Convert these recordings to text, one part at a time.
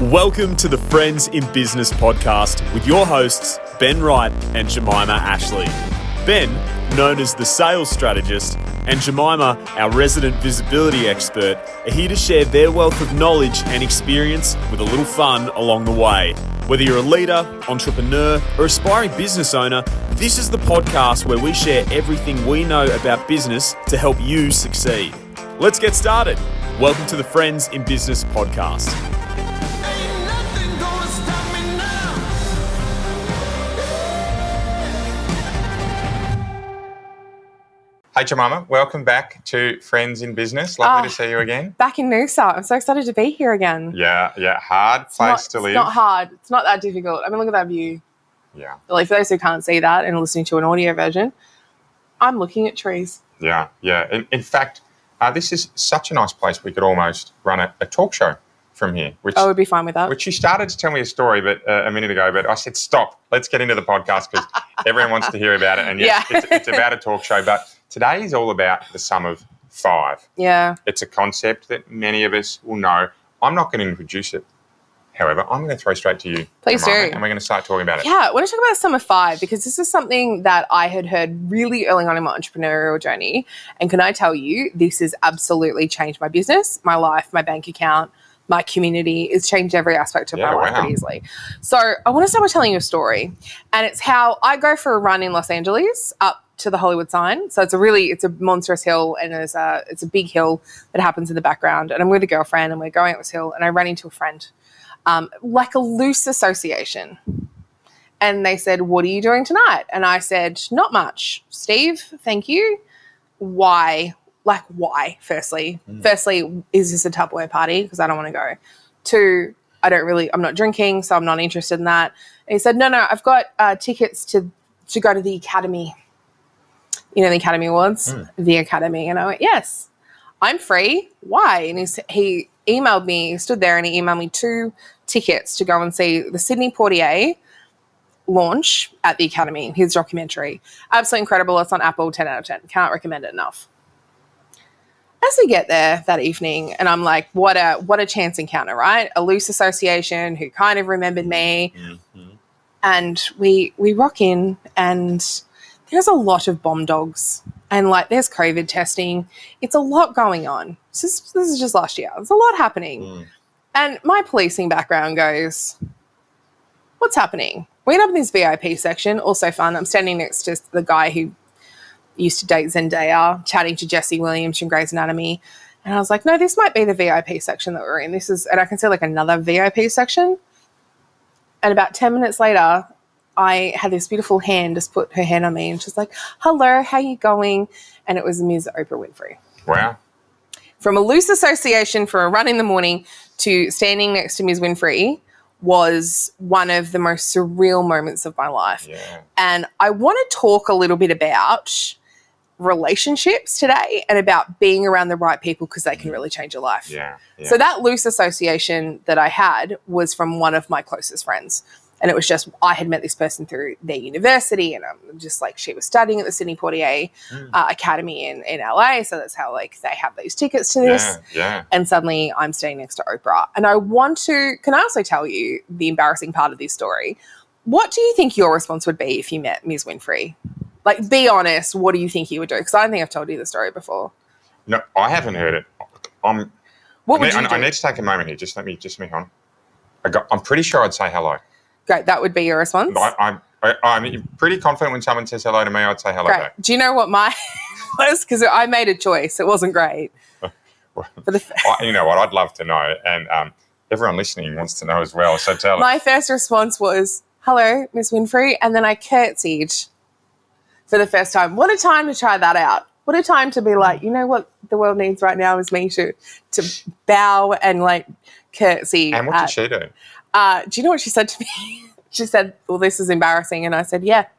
Welcome to the Friends in Business podcast with your hosts, Ben Wright and Jemimah Ashley. Ben, known as the sales strategist, and Jemimah, our resident visibility expert, are here to share their wealth of knowledge and experience with a little fun along the way. Whether you're a leader, entrepreneur, or aspiring business owner, this is the podcast where we share everything we know about business to help you succeed. Let's get started. Welcome to the Friends in Business podcast. Hey Jemimah, welcome back to Friends in Business. Lovely to see you again. Back in Noosa. I'm so excited to be here again. Yeah, hard place to live. It's not hard. It's not that difficult. I mean, look at that view. Yeah. Like, for those who can't see that and are listening to an audio version, I'm looking at trees. Yeah. In fact, this is such a nice place we could almost run a talk show from here. I would be fine with that. Which you started to tell me a story a minute ago, but I said, stop, let's get into the podcast because everyone wants to hear about it. And yes, it's about a talk show, but today is all about the sum of five. Yeah. It's a concept that many of us will know. I'm not going to introduce it. However, I'm going to throw straight to you. Please do. And we're going to start talking about it. Yeah, I want to talk about the sum of five because this is something that I had heard really early on in my entrepreneurial journey. And can I tell you, this has absolutely changed my business, my life, my bank account, my community. It's changed every aspect of my life pretty easily. So I want to start by telling you a story. And it's how I go for a run in Los Angeles up to the Hollywood sign. So it's a monstrous hill, and it's a big hill that happens in the background. And I'm with a girlfriend and we're going up this hill, and I ran into a friend, like a loose association. And they said, "What are you doing tonight?" And I said, "Not much. Steve, thank you." Why? Like, why? Firstly, is this a Tupperware party? Because I don't want to go. Two, I'm not drinking, so I'm not interested in that. And he said, no, I've got tickets to go to the Academy. You know, the Academy Awards, the Academy. And I went, yes, I'm free. Why? And he emailed me, he stood there and he emailed me 2 tickets to go and see the Sidney Poitier launch at the Academy, his documentary. Absolutely incredible. It's on Apple, 10 out of 10. Can't recommend it enough. As we get there that evening, and I'm like, what a chance encounter, right? A loose association who kind of remembered me. Mm-hmm. And we rock in, and there's a lot of bomb dogs, and like there's COVID testing. It's a lot going on. This is just last year. There's a lot happening. And my policing background goes, what's happening? We end up in this VIP section, also fun. I'm standing next to the guy who used to date Zendaya, chatting to Jesse Williams from Grey's Anatomy. And I was like, no, this might be the VIP section that we're in. And I can see like another VIP section. And about 10 minutes later, I had this beautiful hand just put her hand on me, and she's like, hello, how you going? And it was Ms. Oprah Winfrey. Wow. From a loose association for a run in the morning to standing next to Ms. Winfrey was one of the most surreal moments of my life. Yeah. And I want to talk a little bit about relationships today and about being around the right people because they can really change your life. Yeah. So that loose association that I had was from one of my closest friends. And it was just, I had met this person through their university, and I'm just like, she was studying at the Sidney Poitier Academy in LA. So that's how like they have these tickets to this. Yeah. And suddenly I'm standing next to Oprah. And can I also tell you the embarrassing part of this story? What do you think your response would be if you met Ms. Winfrey? Like, be honest, what do you think you would do? Because I don't think I've told you the story before. No, I haven't heard it. What would you do? I need to take a moment here. Just let me on. I'm pretty sure I'd say hello. Great. That would be your response? I'm pretty confident when someone says hello to me, I'd say hello back. Do you know what my was? Because I made a choice. It wasn't great. You know what? I'd love to know. And everyone listening wants to know as well. So tell us. My first response was, hello, Miss Winfrey. And then I curtsied for the first time. What a time to try that out. What a time to be like, you know what the world needs right now is me to bow and like curtsy. And what did she do? Do you know what she said to me? She said, well, this is embarrassing. And I said, yep.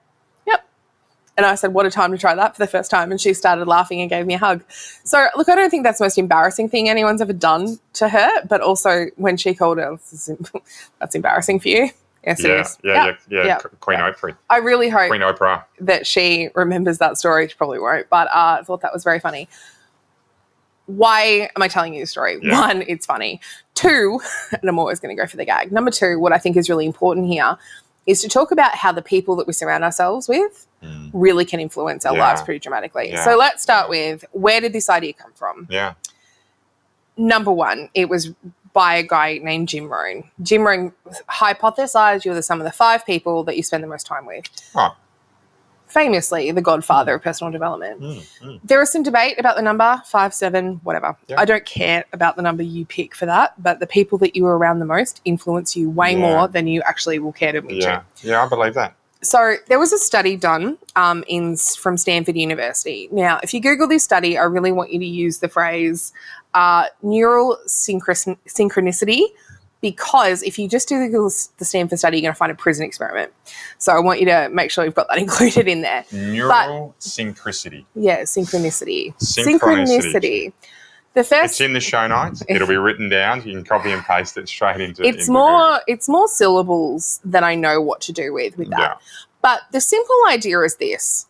And I said, what a time to try that for the first time. And she started laughing and gave me a hug. So, look, I don't think that's the most embarrassing thing anyone's ever done to her. But also when she called her, that's embarrassing for you. Yes, it is. Yeah. Queen Oprah. I really hope Queen Oprah that she remembers that story. She probably won't. But I thought that was very funny. why am I telling you this story? Yeah. One, it's funny. Two, and I'm always going to go for the gag. Number two, what I think is really important here is to talk about how the people that we surround ourselves with really can influence our lives pretty dramatically. Yeah. So let's start with, where did this idea come from? Yeah. Number one, it was by a guy named Jim Rohn. Jim Rohn hypothesized you're the sum of the 5 people that you spend the most time with. Oh. Famously, the godfather of personal development. There was some debate about the number, 5, 7, whatever. Yeah. I don't care about the number you pick for that, but the people that you are around the most influence you way more than you actually will care to admit to. Yeah, I believe that. So there was a study done from Stanford University. Now, if you Google this study, I really want you to use the phrase neural synchronicity, because if you just do the Stanford study, you're going to find a prison experiment. So I want you to make sure you've got that included in there. Neural synchronicity. Yeah, synchronicity. Synchronicity. The first, it's in the show notes. It'll be written down. You can copy and paste it straight into. It's more syllables than I know what to do with that. Yeah. But the simple idea is this: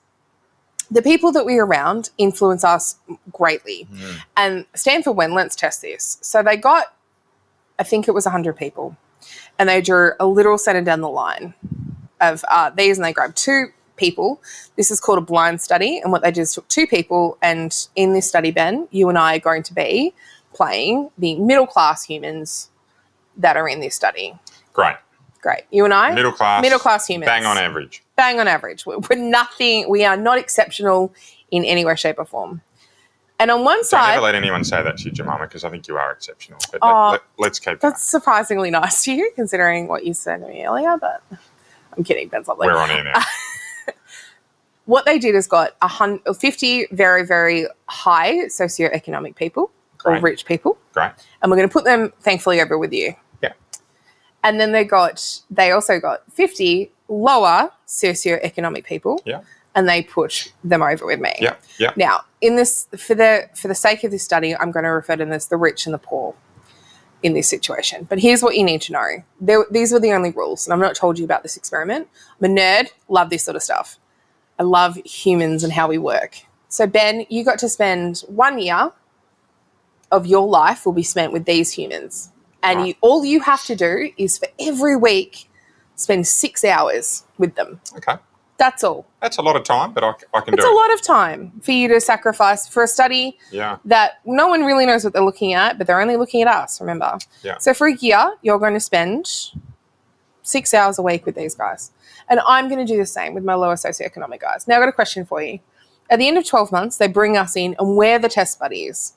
the people that we're around influence us greatly. And Stanford went, let's test this. So they got, I think it was 100 people, and they drew a literal center down the line of these, and they grabbed 2 people. This is called a blind study, and what they did is took 2 people, and in this study, Ben, you and I are going to be playing the middle-class humans that are in this study. Great. You and I? Middle class humans. Bang on average. We're nothing. We are not exceptional in any way, shape or form. And on one side... Don't ever let anyone say that to you, Jemimah, because I think you are exceptional. But let's keep going. That's surprisingly nice to you, considering what you said to me earlier, but I'm kidding. Ben's lovely. We're on air now. What they did is got 50 very, very high socioeconomic people or rich people. Great. And we're going to put them, thankfully, over with you. Yeah. And then they also got 50 lower socioeconomic people. Yeah. And they put them over with me. Yeah. Yeah. Now, in this, for the sake of this study, I'm going to refer to them as the rich and the poor in this situation. But here's what you need to know. These were the only rules, and I've not told you about this experiment. I'm a nerd, love this sort of stuff. I love humans and how we work. So, Ben, you got to spend 1 year of your life will be spent with these humans. And all you have to do is for every week spend 6 hours with them. Okay. That's all. That's a lot of time, but I can do it. It's a lot of time for you to sacrifice for a study that no one really knows what they're looking at, but they're only looking at us, remember? Yeah. So for a year, you're going to spend 6 hours a week with these guys. And I'm going to do the same with my lower socioeconomic guys. Now, I've got a question for you. At the end of 12 months, they bring us in and we're the test buddies.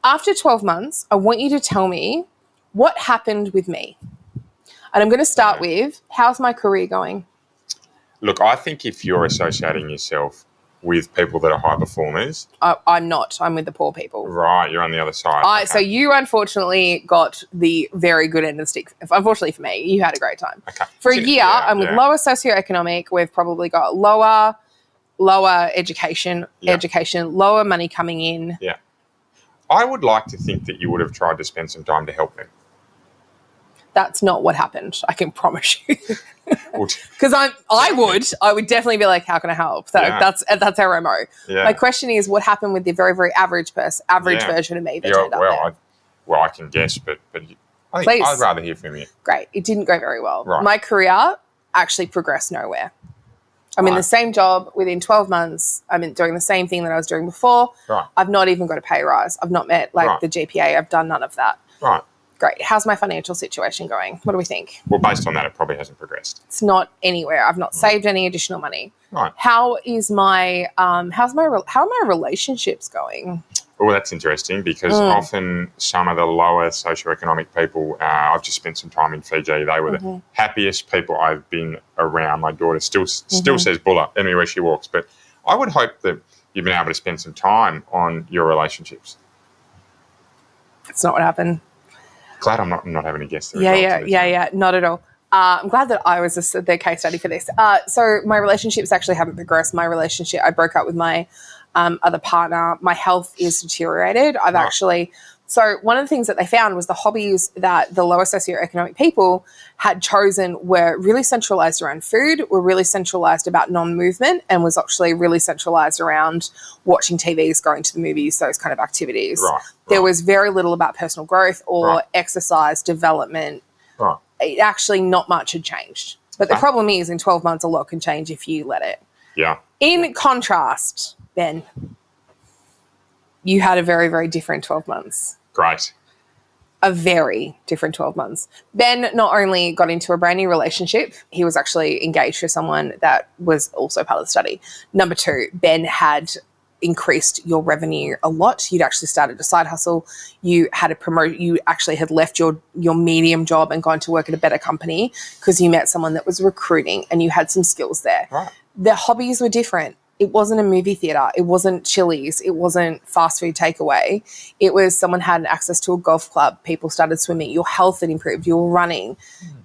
After 12 months, I want you to tell me what happened with me. And I'm going to start with, how's my career going? Look, I think if you're associating yourself with people that are high performers... I'm not. I'm with the poor people. Right, you're on the other side. So you unfortunately got the very good end of the stick. Unfortunately for me, you had a great time. Okay. For a year, I'm with lower socioeconomic. We've probably got lower education, lower money coming in. Yeah. I would like to think that you would have tried to spend some time to help them. That's not what happened. I can promise you. Because I would definitely be like, how can I help? So that's our MO. Yeah. My question is, what happened with the very, very average version of me that turned up there? I can guess, but I'd rather hear from you. Great. It didn't go very well. Right. My career actually progressed nowhere. I'm in the same job within 12 months. I'm doing the same thing that I was doing before. Right. I've not even got a pay rise. I've not met the GPA. I've done none of that. Right. Great. How's my financial situation going? What do we think? Well, based on that, it probably hasn't progressed. It's not anywhere. I've not saved any additional money. Right. How are my relationships going? Well, that's interesting because often some of the lower socioeconomic people, I've just spent some time in Fiji. They were the happiest people I've been around. My daughter still says Bulla anywhere she walks. But I would hope that you've been able to spend some time on your relationships. That's not what happened. Glad I'm not having to guess the results. Not at all. I'm glad that I was the case study for this. So my relationships actually haven't progressed. I broke up with my other partner. My health is deteriorated. I've actually So one of the things that they found was the hobbies that the lower socioeconomic people had chosen were really centralized around food, were really centralized about non-movement, and was actually really centralized around watching TVs, going to the movies, those kind of activities. There was very little about personal growth or exercise, development. It actually not much had changed. But the problem is in 12 months, a lot can change if you let it. Yeah. In contrast, Ben, you had a very, very different 12 months. Great. A very different 12 months. Ben not only got into a brand new relationship, he was actually engaged to someone that was also part of the study. Number 2, Ben had increased your revenue a lot. You'd actually started a side hustle. You had a promote. You actually had left your medium job and gone to work at a better company because you met someone that was recruiting and you had some skills there. Right. The hobbies were different. It wasn't a movie theatre. It wasn't Chili's. It wasn't fast food takeaway. It was someone had access to a golf club. People started swimming. Your health had improved. You were running.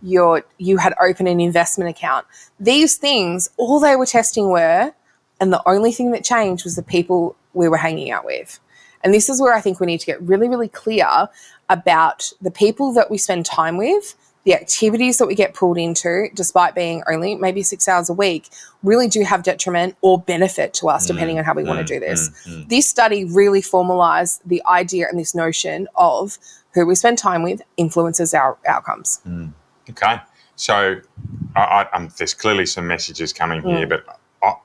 You had opened an investment account. These things, all they were testing were, and the only thing that changed was the people we were hanging out with. And this is where I think we need to get really, really clear about the people that we spend time with, the activities that we get pulled into, despite being only maybe 6 hours a week, really do have detriment or benefit to us depending on how we want to do this. This study really formalized the idea and this notion of who we spend time with influences our outcomes. Okay. So there's clearly some messages coming here, but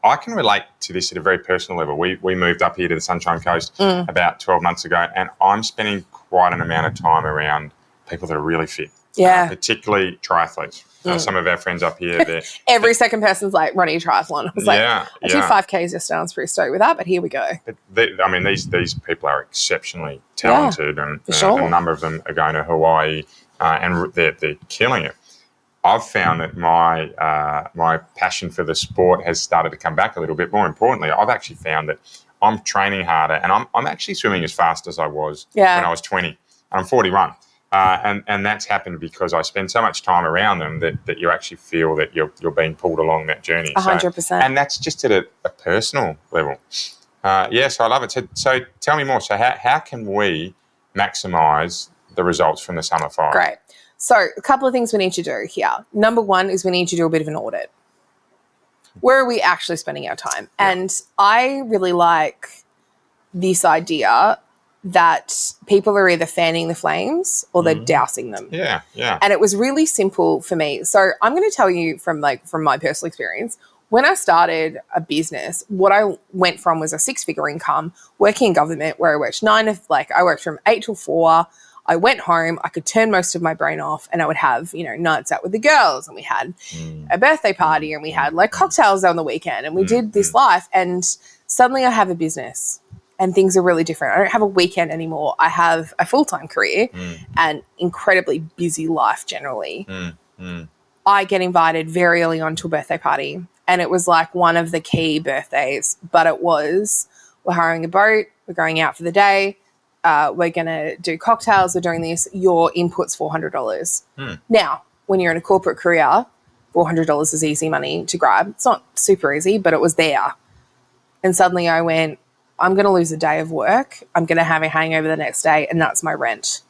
I can relate to this at a very personal level. We moved up here to the Sunshine Coast about 12 months ago, and I'm spending quite an amount of time around people that are really fit. Particularly triathletes. Some of our friends up here, every second person's like running a triathlon. I was like, I did 5Ks yesterday. I was pretty stoked with that, but here we go. These people are exceptionally talented, and a number of them are going to Hawaii, and they're killing it. I've found that my passion for the sport has started to come back a little bit. More importantly, I've actually found that I'm training harder, and I'm actually swimming as fast as I was when I was 20, and I'm 41. And that's happened because I spend so much time around them that you actually feel that you're being pulled along that journey. 100%. And that's just at a personal level. So I love it. So tell me more. So how can we maximise the results from the Summer 5? Great. So a couple of things we need to do here. Number 1 is we need to do a bit of an audit. Where are we actually spending our time? And I really like this idea that people are either fanning the flames or they're dousing them. Yeah. And it was really simple for me. So I'm going to tell you from my personal experience, when I started a business, what I went from was a 6-figure income, working in government where I worked I worked from 8 till 4. I went home, I could turn most of my brain off, and I would have, nights out with the girls, and we had a birthday party, and we had cocktails on the weekend, and we did this life. And suddenly I have a business. And things are really different. I don't have a weekend anymore. I have a full-time career and incredibly busy life generally. I get invited very early on to a birthday party, and it was like one of the key birthdays, but it was, we're hiring a boat, we're going out for the day, we're going to do cocktails, we're doing this, your input's $400. Now, when you're in a corporate career, $400 is easy money to grab. It's not super easy, but it was there. And suddenly I went, I'm going to lose a day of work. I'm going to have a hangover the next day, and that's my rent.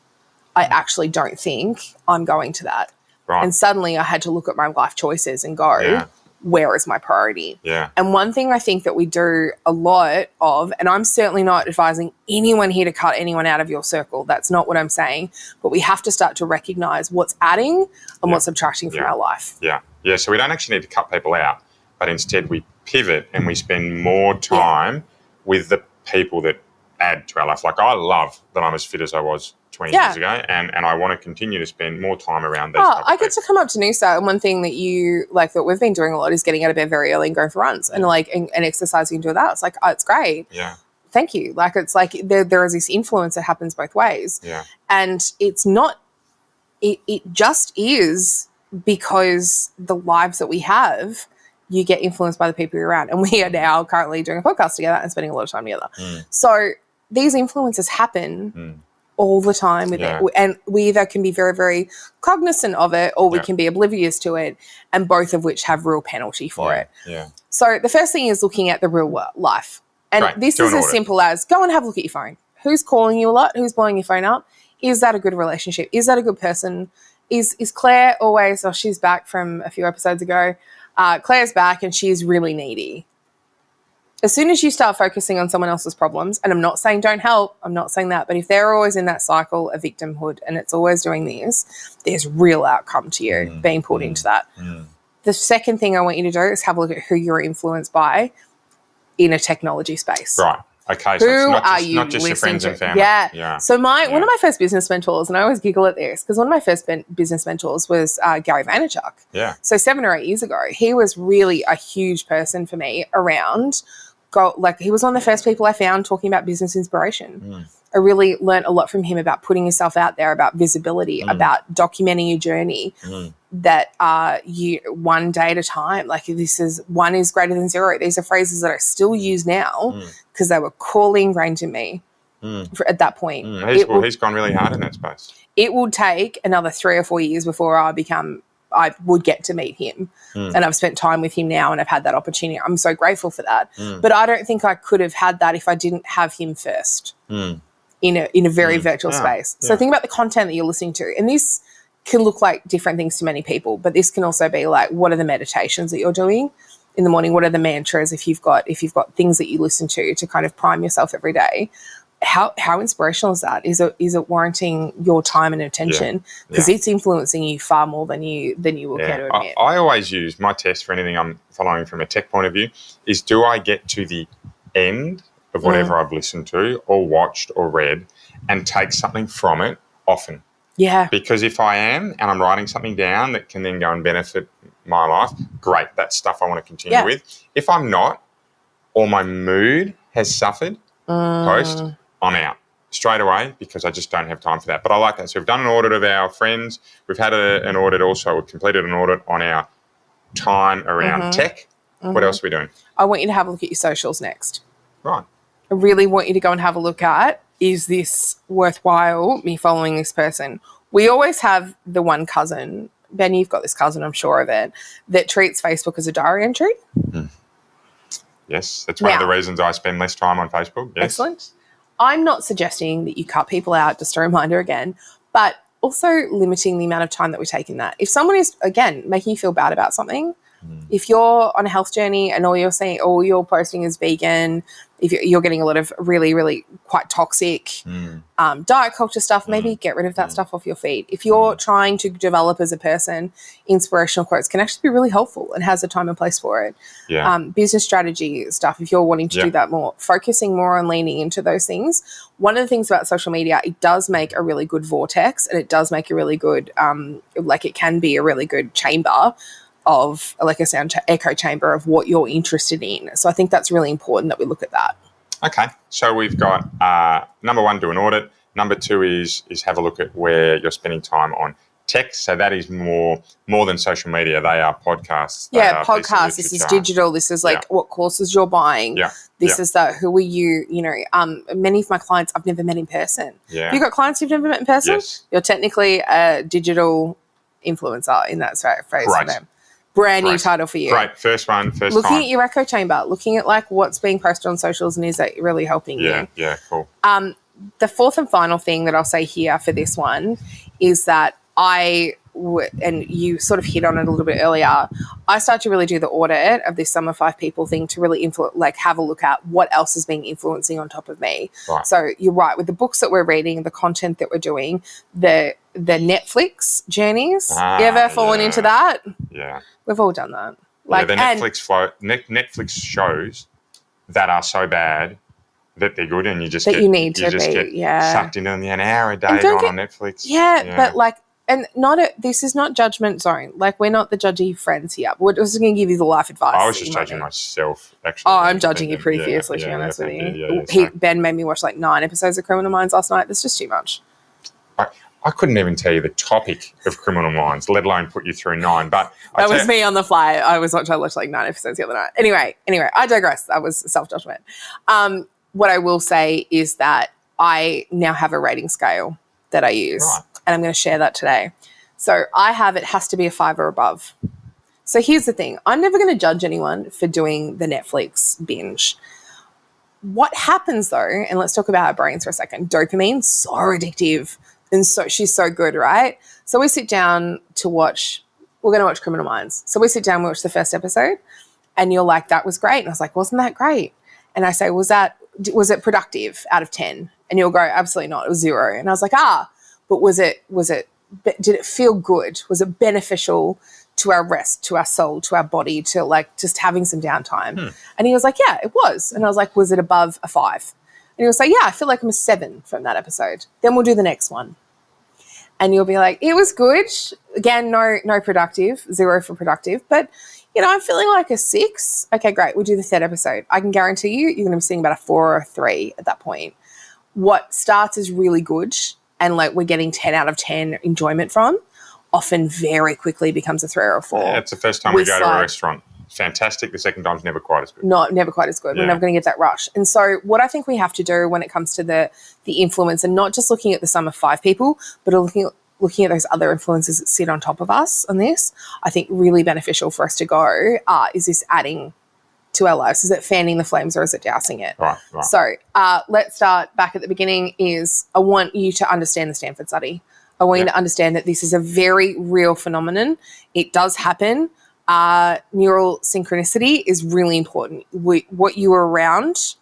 I actually don't think I'm going to that. Right. And suddenly I had to look at my life choices and go, where is my priority? Yeah. And one thing I think that we do a lot of, and I'm certainly not advising anyone here to cut anyone out of your circle. That's not what I'm saying. But we have to start to recognize what's adding and what's subtracting from our life. Yeah. So we don't actually need to cut people out, but instead we pivot and we spend more time with the people that add to our life. Like I love that I'm as fit as I was 20 years ago, and I want to continue to spend more time around these type of I get to come up to Noosa, and one thing that you that we've been doing a lot is getting out of bed very early and going for runs and and exercising and doing that. It's like, it's great. Yeah. Thank you. It's like there is this influence that happens both ways. Yeah. And it's not, it just is because the lives that we have, you get influenced by the people you're around. And we are now currently doing a podcast together and spending a lot of time together. So these influences happen all the time with it. And we either can be very, very cognizant of it, or we can be oblivious to it, and both of which have real penalty for it. Yeah. So the first thing is looking at the real life. And this is as simple as go and have a look at your phone. who's calling you a lot, who's blowing your phone up. Is that a good relationship? Is that a good person? Is Claire always, she's back from a few episodes ago. Claire's back and she's really needy. As soon as you start focusing on someone else's problems, and I'm not saying don't help, I'm not saying that, but if they're always in that cycle of victimhood and it's always doing this, there's real outcome to you being pulled into that. The second thing I want you to do is have a look at who you're influenced by in a technology space. Right. Okay, so it's not just your friends and family. Yeah. So one of my first business mentors, and I always giggle at this, because one of my first business mentors was Gary Vaynerchuk. Yeah. So 7 or 8 years ago, he was really a huge person for me around, he was one of the first people I found talking about business inspiration. I really learned a lot from him about putting yourself out there, about visibility, about documenting your journey, that you one day at a time. Like one is greater than zero. These are phrases that I still use now because they were core ingrained in me at that point. He's gone really hard in that space. It would take another 3 or 4 years before I would get to meet him. And I've spent time with him now and I've had that opportunity. I'm so grateful for that. But I don't think I could have had that if I didn't have him first in a very virtual space. So think about the content that you're listening to. And this can look like different things to many people, but this can also be like, what are the meditations that you're doing in the morning? What are the mantras if you've got things that you listen to kind of prime yourself every day? How inspirational is that? Is it warranting your time and attention? Because it's influencing you far more than you will care to admit. I always use my test for anything I'm following from a tech point of view is, do I get to the end of whatever I've listened to or watched or read and take something from it often? Yeah. Because if I am and I'm writing something down that can then go and benefit my life, great, that's stuff I want to continue with. If I'm not, or my mood has suffered post, I'm out straight away because I just don't have time for that. But I like that. So we've done an audit of our friends. We've had an audit also. We've completed an audit on our time around tech. What else are we doing? I want you to have a look at your socials next. Right. I really want you to go and have a look at, is this worthwhile, me following this person? We always have the one cousin, Ben, you've got this cousin, I'm sure of it, that treats Facebook as a diary entry. Yes, that's one of the reasons I spend less time on Facebook. Yes. Excellent. I'm not suggesting that you cut people out, just a reminder again, but also limiting the amount of time that we take in that. If someone is, again, making you feel bad about something, if you're on a health journey and all you're posting is vegan, if you're getting a lot of really, really quite toxic diet culture stuff, maybe get rid of that stuff off your feed. If you're trying to develop as a person, inspirational quotes can actually be really helpful and has a time and place for it. Yeah. Business strategy stuff, if you're wanting to do that more, focusing more on leaning into those things. One of the things about social media, it does make a really good vortex and it does make a really good, it can be a really good chamber of like a sound echo chamber of what you're interested in. So I think that's really important that we look at that. Okay. So we've got number one, do an audit. Number two is have a look at where you're spending time on tech. So that is more than social media. They are podcasts. Podcasts. This is digital. This is what courses you're buying. Yeah. This is who are you? Many of my clients I've never met in person. Yeah. Have you got clients you've never met in person? Yes. You're technically a digital influencer in that phrase for them. Brand new title for you. Great. First one, first looking time. at your echo chamber, looking at like what's being posted on socials and is that really helping you? Yeah, cool. The fourth and final thing that I'll say here for this one is that and you sort of hit on it a little bit earlier, I start to really do the audit of this Sum of 5 People thing to really have a look at what else is being influencing on top of me. Right. So you're right, with the books that we're reading, the content that we're doing, the Netflix journeys. You ever fallen into that? Yeah. We've all done that. The Netflix shows that are so bad that they're good and you just get sucked into an hour a day on Netflix. Yeah, but this is not judgment zone. Like, we're not the judgy friends here. We're just going to give you the life advice. I was just judging myself, actually. Oh, I'm judging you pretty fiercely, to be honest with you. Ben made me watch 9 episodes of Criminal Minds last night. That's just too much. I couldn't even tell you the topic of Criminal Minds, let alone put you through 9. But that was me on the fly. I watched 9 episodes the other night. Anyway, I digress. That was self-judgment. What I will say is that I now have a rating scale that I use, and I'm going to share that today. So I have, it has to be a 5 or above. So here's the thing. I'm never going to judge anyone for doing the Netflix binge. what happens though, and let's talk about our brains for a second. Dopamine, so addictive. And so she's so good, right? So we sit down to watch, we're going to watch Criminal Minds. So we sit down, we watch the first episode, and you're like, that was great. And I was like, wasn't that great? And I say, was it productive out of 10? And you'll go, absolutely not. It was 0. And I was like, but did it feel good? Was it beneficial to our rest, to our soul, to our body, to like just having some downtime? And he was like, yeah, it was. And I was like, was it above a 5? And he was like, yeah, I feel like I'm a 7 from that episode. Then we'll do the next one. And you'll be like, it was good. Again, no productive, 0 for productive. But, I'm feeling like a 6. Okay, great. We'll do the third episode. I can guarantee you, you're going to be seeing about a 4 or a 3 at that point. What starts as really good and like we're getting 10 out of 10 enjoyment from, often very quickly becomes a 3 or a 4. Yeah, it's the first time we go to a restaurant. Fantastic. The second time's never quite as good. No, never quite as good. Yeah. We're never going to get that rush. And so what I think we have to do when it comes to the influence, and not just looking at the sum of 5 people, but looking at those other influences that sit on top of us on this, I think really beneficial for us to go, is this adding to our lives? Is it fanning the flames or is it dousing it? Right. So let's start back at the beginning. I want you to understand the Stanford study. I want you to understand that this is a very real phenomenon. It does happen. Neural synchronicity is really important. What you are around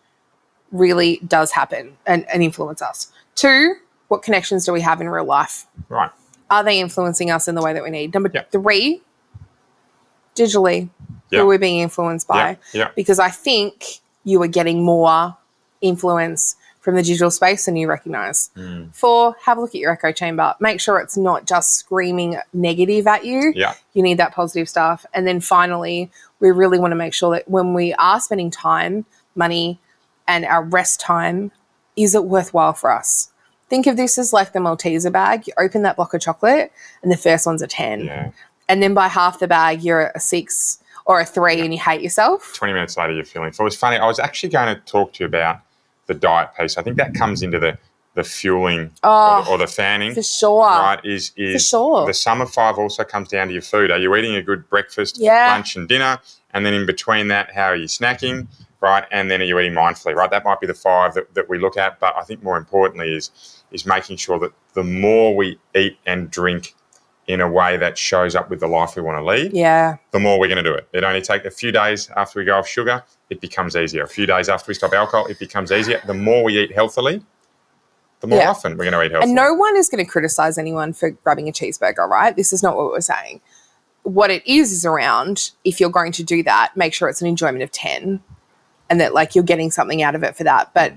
really does happen and influence us. 2, what connections do we have in real life? Right. Are they influencing us in the way that we need? Number 3, digitally, who are we being influenced by? Because I think you are getting more influence from the digital space than you recognize. 4, have a look at your echo chamber. Make sure it's not just screaming negative at you. You need that positive stuff. And then finally, we really want to make sure that when we are spending time, money, and our rest time, is it worthwhile for us? Think of this as like the Malteser bag. You open that block of chocolate and the first one's a 10. Yeah. And then by half the bag, you're a 6 or a 3 and you hate yourself. 20 minutes later, you're feeling full. It's funny. I was actually going to talk to you about the diet piece. I think that comes into the fueling or the fanning. For sure. Right, for sure. The sum of 5 also comes down to your food. Are you eating a good breakfast, lunch and dinner? And then in between that, how are you snacking? Right, and then are you eating mindfully? Right, that might be the 5 that we look at. But I think more importantly is making sure that the more we eat and drink in a way that shows up with the life we want to lead, the more we're going to do it. It only takes a few days after we go off sugar, it becomes easier. A few days after we stop alcohol, it becomes easier. The more we eat healthily, the more often we're going to eat healthily. And no one is going to criticize anyone for grabbing a cheeseburger, right? This is not what we're saying. What it is around, if you're going to do that, make sure it's an enjoyment of 10 and that like you're getting something out of it for that. But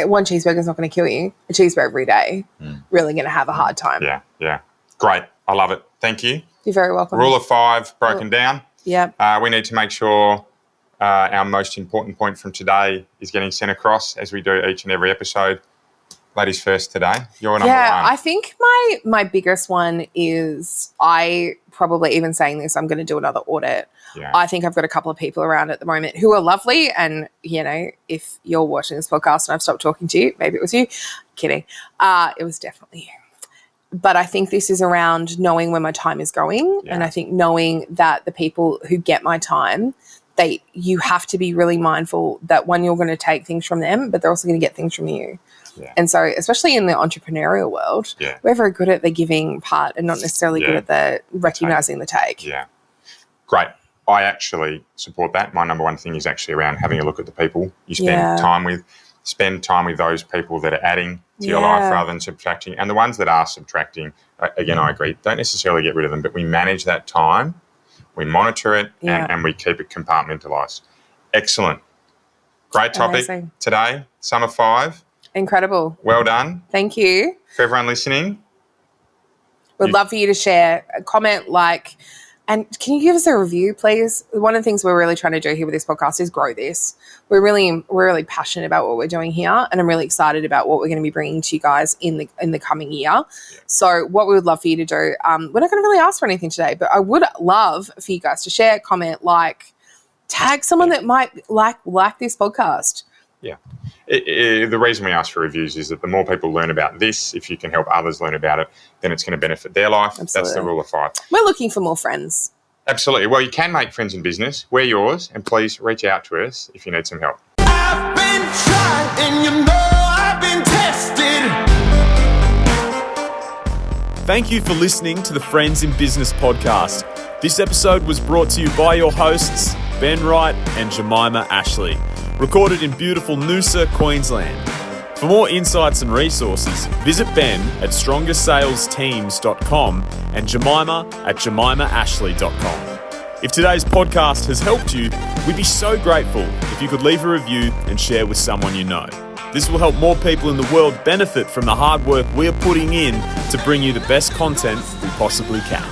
one cheeseburger is not going to kill you. A cheeseburger every day, really going to have a hard time. Yeah. Great. I love it. Thank you. You're very welcome. Rule of 5 broken down. Yeah. We need to make sure our most important point from today is getting sent across as we do each and every episode. Ladies first today. You're number 1. I think my biggest one is I probably even saying this, I'm going to do another audit. Yeah. I think I've got a couple of people around at the moment who are lovely. And, if you're watching this podcast and I've stopped talking to you, maybe it was you. Kidding. It was definitely you. But I think this is around knowing where my time is going. Yeah. And I think knowing that the people who get my time, you have to be really mindful that one, you're going to take things from them, but they're also going to get things from you. Yeah. And so, especially in the entrepreneurial world, we're very good at the giving part and not necessarily good at the recognizing the take. Yeah. Great. I actually support that. My number 1 thing is actually around having a look at the people you spend time with. Spend time with those people that are adding to your life rather than subtracting. And the ones that are subtracting, again, I agree, don't necessarily get rid of them, but we manage that time, we monitor it, and we keep it compartmentalised. Excellent. Great topic today, sum of 5. Incredible. Well done. Thank you. For everyone listening. We'd love for you to share, comment, like, and can you give us a review, please? One of the things we're really trying to do here with this podcast is grow this. We're really passionate about what we're doing here, and I'm really excited about what we're going to be bringing to you guys in the coming year. Yeah. So what we would love for you to do, we're not going to really ask for anything today, but I would love for you guys to share, comment, like, tag someone that might like this podcast. Yeah. The reason we ask for reviews is that the more people learn about this, if you can help others learn about it, then it's going to benefit their life. Absolutely. That's the rule of 5. We're looking for more friends. Absolutely. Well, you can make friends in business. We're yours, and please reach out to us if you need some help. tried, and you know I've been tested. Thank you for listening to the Friends in Business podcast. This episode was brought to you by your hosts, Ben Wright and Jemimah Ashley, recorded in beautiful Noosa, Queensland. For more insights and resources, visit Ben at strongersalesteams.com and Jemimah at jemimahashley.com. If today's podcast has helped you, we'd be so grateful if you could leave a review and share with someone you know. This will help more people in the world benefit from the hard work we're putting in to bring you the best content we possibly can.